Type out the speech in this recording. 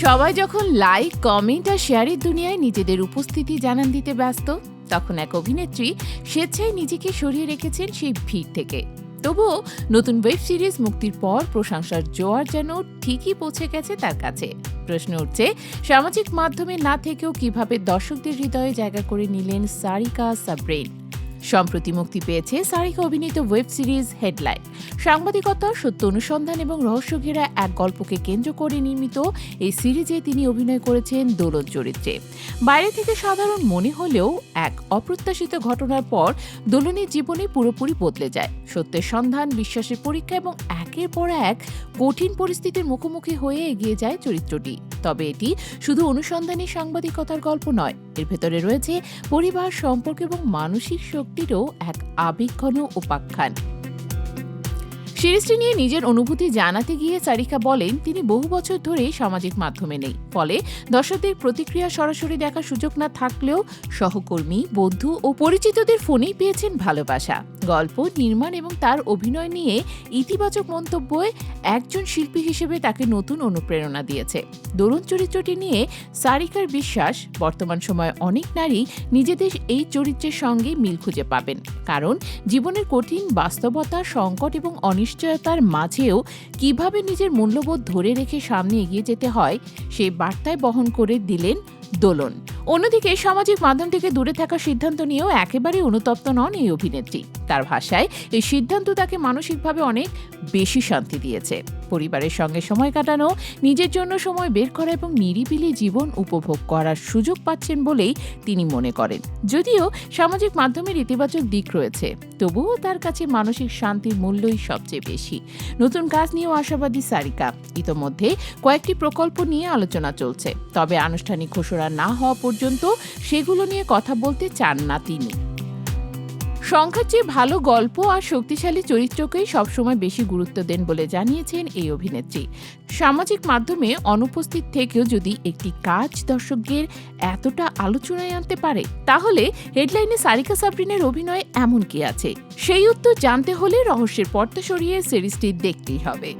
সবাই যখন like, comment আর শেয়ারের দুনিয়ায় নিজেদের উপস্থিতি জানান দিতে ব্যস্ত, তখন এক অভিনেত্রী স্বেচ্ছায় নিজেকে সরিয়ে রেখেছেন সেই ভিড় থেকে। তবুও নতুন ওয়েব সিরিজ মুক্তির পর প্রশংসার জোয়ার যেন ঠিকই পৌঁছে গেছে তার কাছে। প্রশ্ন উঠছে, সামাজিক মাধ্যমে না থেকেও কিভাবে দর্শকদের হৃদয়ে জায়গা করে নিলেন সারিকা সাবরিন। সম্প্রতি মুক্তি পেয়েছে সারিকা অভিনীত ওয়েব সিরিজ হেডলাইন। সাংবাদিকতা, সত্য অনুসন্ধান এবং রহস্য ঘেরা এক গল্পকে কেন্দ্র করে নির্মিত এই সিরিজে তিনি অভিনয় করেছেন দোলন চরিত্রে। বাইরে থেকে সাধারণ মনে হলেও এক অপ্রত্যাশিত ঘটনার পর দোলনের জীবনে পুরোপুরি বদলে যায়। সত্যের সন্ধান, বিশ্বাসের পরীক্ষা এবং একের পর এক কঠিন পরিস্থিতির মুখোমুখি হয়ে এগিয়ে যায় চরিত্রটি। তবে এটি শুধু অনুসন্ধানী সাংবাদিকতার গল্প নয়, এর ভেতরে রয়েছে পরিবার, সম্পর্ক এবং মানসিক শক্তিরও এক আবেগঘন উপাখ্যান। সিরিজটি নিয়ে নিজের অনুভূতি জানাতে গিয়ে সারিকা বলেন, তিনি বহু বছর ধরে সামাজিক মাধ্যমে নেই, ফলে দর্শকদের প্রতিক্রিয়া সরাসরি দেখার সুযোগ না থাকলেও সহকর্মী, বন্ধু ও পরিচিতদের ফোনেই পেয়েছেন ভালোবাসা। গল্প নির্মাণ এবং তার অভিনয় নিয়ে ইতিবাচক মন্তব্যে একজন শিল্পী হিসেবে তাকে নতুন অনুপ্রেরণা দিয়েছে। দোলন চরিত্রটি নিয়ে সারিকার বিশ্বাস, বর্তমান সময়ে অনেক নারী নিজেদের এই চরিত্রের সঙ্গে মিল খুঁজে পাবেন, কারণ জীবনের কঠিন বাস্তবতা, সংকট এবং অনিশ্চয়তার মাঝেও কিভাবে নিজের মূল্যবোধ ধরে রেখে সামনে এগিয়ে যেতে হয় সেই বার্তায় বহন করে দিলেন দোলন। অন্যদিকে সামাজিক মাধ্যম থেকে দূরে থাকার সিদ্ধান্ত নিয়েও একেবারে অনুতপ্ত নন এই অভিনেত্রী। তার ভাষায়, এই সিদ্ধান্ত তাকে মানসিকভাবে অনেক বেশি শান্তি দিয়েছে। পরিবারের সঙ্গে সময় কাটানো, নিজের জন্য সময় বের করা এবং নিরিবিলি জীবন উপভোগ করার সুযোগ পাচ্ছেন বলেই তিনি মনে করেন। যদিও সামাজিক মাধ্যমের ইতিবাচক দিক রয়েছে, তবুও তার কাছে মানসিক শান্তির মূল্যই সবচেয়ে বেশি। নতুন কাজ নিয়েও আশাবাদী সারিকা। ইতোমধ্যে কয়েকটি প্রকল্প নিয়ে আলোচনা চলছে, তবে আনুষ্ঠানিক ঘোষণা না হওয়া পর্যন্ত সেগুলো নিয়ে কথা বলতে চান না তিনি। সংখ্যার চেয়ে ভালো গল্প আর শক্তিশালী চরিত্রকেই সবসময় বেশি গুরুত্ব দেন বলে জানিয়েছেন এই অভিনেত্রী। সামাজিক মাধ্যমে অনুপস্থিত থেকেও যদি একটি কাজ দর্শকদের এতটা আলোচনায় আনতে পারে, তাহলে হেডলাইনে সারিকা সাবরিনের অভিনয় এমন কি আছে? সেই উত্তর জানতে হলে রহস্যের পর্দা সরিয়ে সিরিজটি দেখতেই হবে।